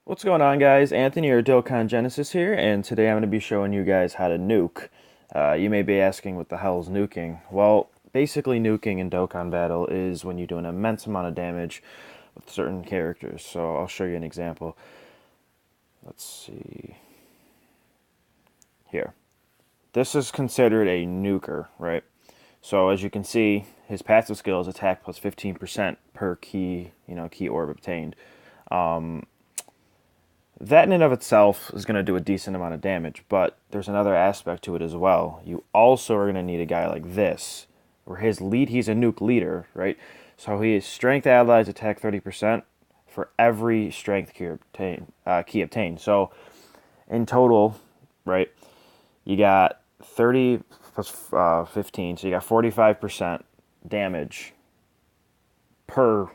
What's going on, guys? Anthony or Dokkan Genesis here, and today I'm going to be showing you guys how to nuke. You may be asking, what the hell is nuking? Well, basically, nuking in Dokkan Battle is when you do an immense amount of damage with certain characters. So I'll show you an example. Let's see here. This is considered a nuker, right? So as you can see, his passive skill is attack plus 15% per key orb obtained. That in and of itself is going to do a decent amount of damage, but there's another aspect to it as well. You also are going to need a guy like this, where he's a nuke leader, right? So he is strength allies attack 30% for every strength key obtained. So in total, right, you got 30 plus 15, so you got 45% damage per,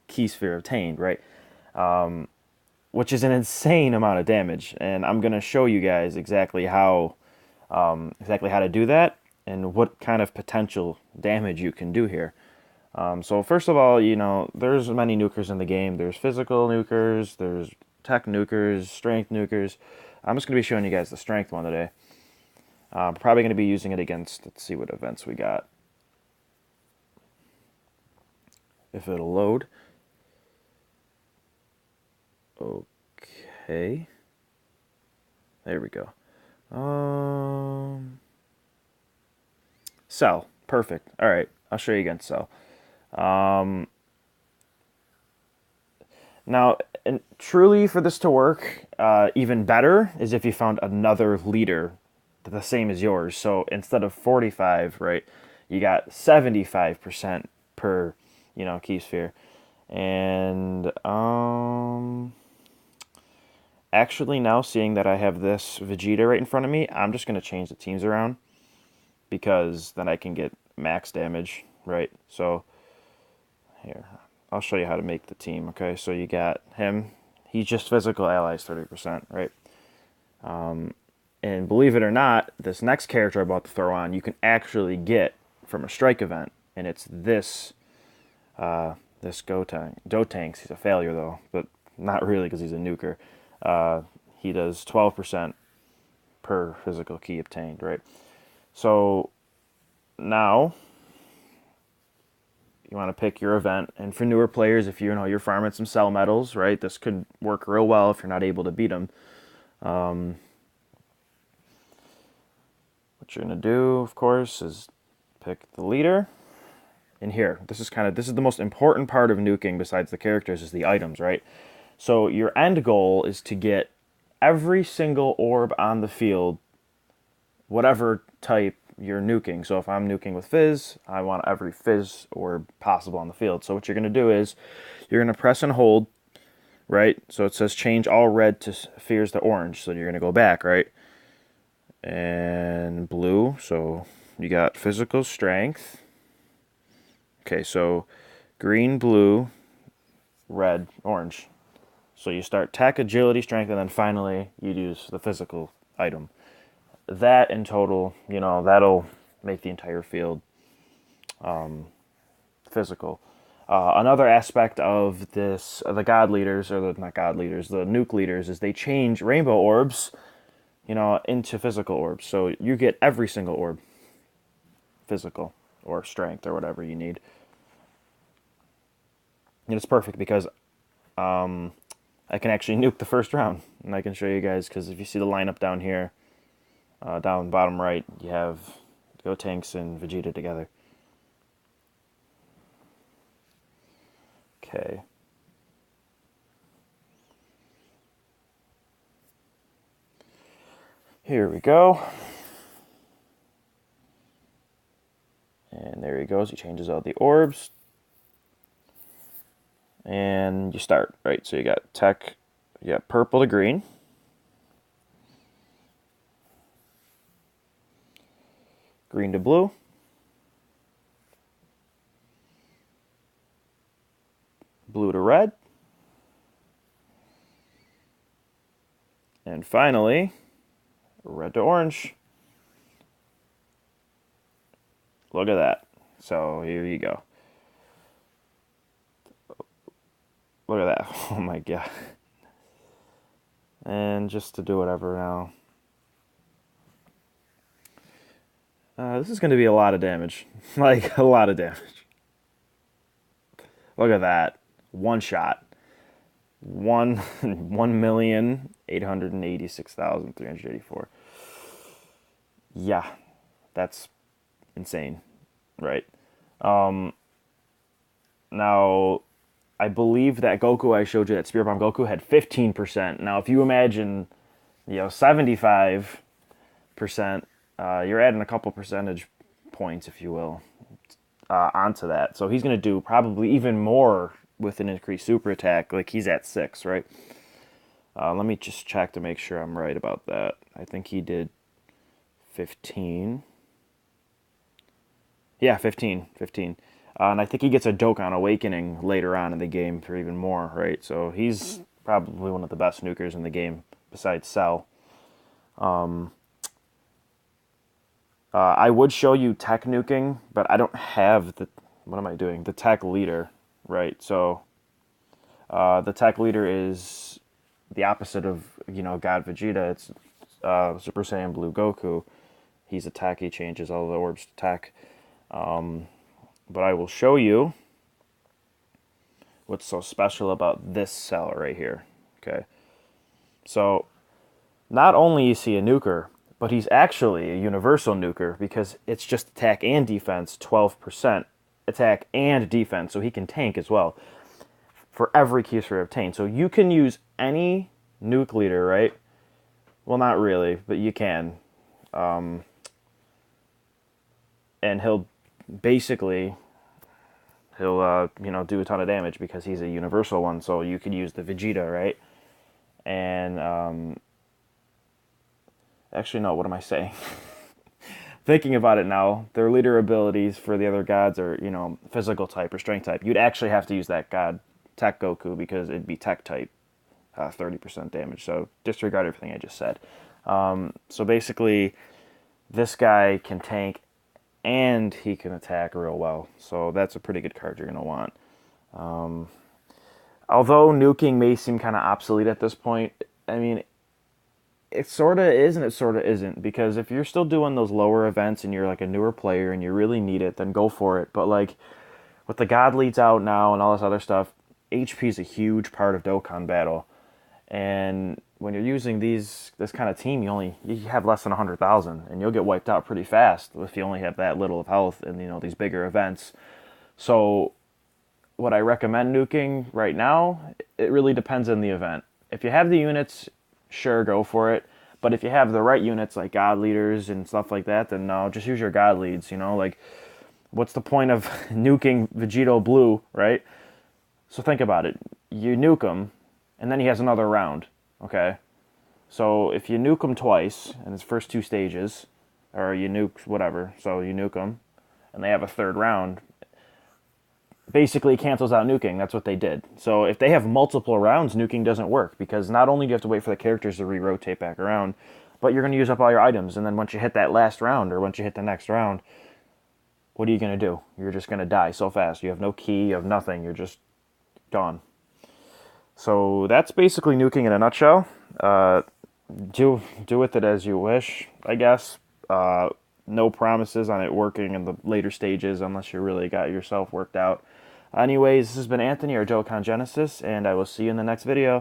key sphere obtained, right? Which is an insane amount of damage. And I'm going to show you guys exactly how to do that and what kind of potential damage you can do here. So first of all, there's many nukers in the game. There's physical nukers, there's tech nukers, strength nukers. I'm just going to be showing you guys the strength one today. I'm probably going to be using it against, let's see what events we got. If it'll load. Okay. There we go. Cell. Perfect. All right. I'll show you against Cell. Now, and truly, for this to work, even better is if you found another leader the same as yours. So instead of 45, right, you got 75% per, key sphere. And actually, now seeing that I have this Vegeta right in front of me, I'm just going to change the teams around because then I can get max damage, right? So here, I'll show you how to make the team, okay? So you got him. He's just physical allies 30%, right? And believe it or not, this next character I'm about to throw on, you can actually get from a strike event, and it's this Gotenks. Dotanks. He's a failure though, but not really because he's a nuker. He does 12% per physical key obtained, right? So now you want to pick your event, and for newer players, if you're farming some cell medals, right, this could work real well if you're not able to beat them. What you're gonna do, of course, is pick the leader. And here, this is the most important part of nuking besides the characters is the items, right? So your end goal is to get every single orb on the field, whatever type you're nuking. So if I'm nuking with Fizz, I want every Fizz orb possible on the field. So what you're going to do is you're going to press and hold, right? So it says change all red to spheres to orange. So you're going to go back, right? And blue, so you got physical strength. Okay, so green, blue, red, orange. So you start tech, agility, strength, and then finally you use the physical item. That in total, that'll make the entire field physical. Another aspect of this, the god leaders, or the not god leaders, the nuke leaders, is they change rainbow orbs, into physical orbs. So you get every single orb physical or strength or whatever you need. And it's perfect because I can actually nuke the first round, and I can show you guys because if you see the lineup down here, down bottom right, you have Gotenks and Vegeta together. Okay. Here we go. And there he goes. He changes out the orbs. And you start, right? So you got tech, you got purple to green. Green to blue. Blue to red. And finally, red to orange. Look at that. So here you go. Look at that. Oh my god. And just to do whatever now. This is going to be a lot of damage. Like, a lot of damage. Look at that. One shot. 1,886,384. Yeah, that's insane, right? Now, I believe that Goku I showed you, that Spirit Bomb Goku, had 15%. Now, if you imagine, 75%, you're adding a couple percentage points, if you will, onto that. So he's going to do probably even more with an increased super attack. Like, he's at 6, right? Let me just check to make sure I'm right about that. I think he did 15. Yeah, 15. 15. And I think he gets a Dokkan Awakening later on in the game for even more, right? So he's probably one of the best nukers in the game besides Cell. I would show you tech nuking, but I don't have the... What am I doing? The tech leader, right? So the tech leader is the opposite of, God Vegeta. It's Super Saiyan Blue Goku. He's a tech. He changes all the orbs to tech. But I will show you what's so special about this cell right here. Okay. So not only is he a nuker, but he's actually a universal nuker because it's just attack and defense, 12% attack and defense, so he can tank as well for every Kyusuri obtained. So you can use any nuke leader, right? Well, not really, but you can. And he'll basically, do a ton of damage because he's a universal one. So you could use the Vegeta, right? And actually, no, what am I saying? Thinking about it now, their leader abilities for the other gods are, physical type or strength type. You'd actually have to use that god Tech Goku because it'd be tech type, 30% damage. So disregard everything I just said. So basically, this guy can tank and he can attack real well. So that's a pretty good card you're going to want. Although nuking may seem kind of obsolete at this point, I mean, it sort of is and it sort of isn't, because if you're still doing those lower events and you're like a newer player and you really need it, then go for it. But like with the god leads out now and all this other stuff, HP is a huge part of Dokkan battle. And when you're using this kind of team, you have less than 100,000 and you'll get wiped out pretty fast if you only have that little of health in these bigger events. So what I recommend nuking right now, it really depends on the event. If you have the units, sure, go for it. But if you have the right units like god leaders and stuff like that, then no, just use your god leads. Like, what's the point of nuking Vegito Blue, right? So think about it. You nuke him, and then he has another round, okay? So if you nuke him twice in his first 2 stages, or you nuke whatever, so you nuke him, and they have a third round, basically cancels out nuking. That's what they did. So if they have multiple rounds, nuking doesn't work, because not only do you have to wait for the characters to re-rotate back around, but you're going to use up all your items, and then once you hit that last round, or once you hit the next round, what are you going to do? You're just going to die so fast. You have no key, you have nothing, you're just gone. So that's basically nuking in a nutshell. Do with it as you wish, I guess. No promises on it working in the later stages unless you really got yourself worked out. Anyways, this has been Anthony, or Dokkan Genesis, and I will see you in the next video.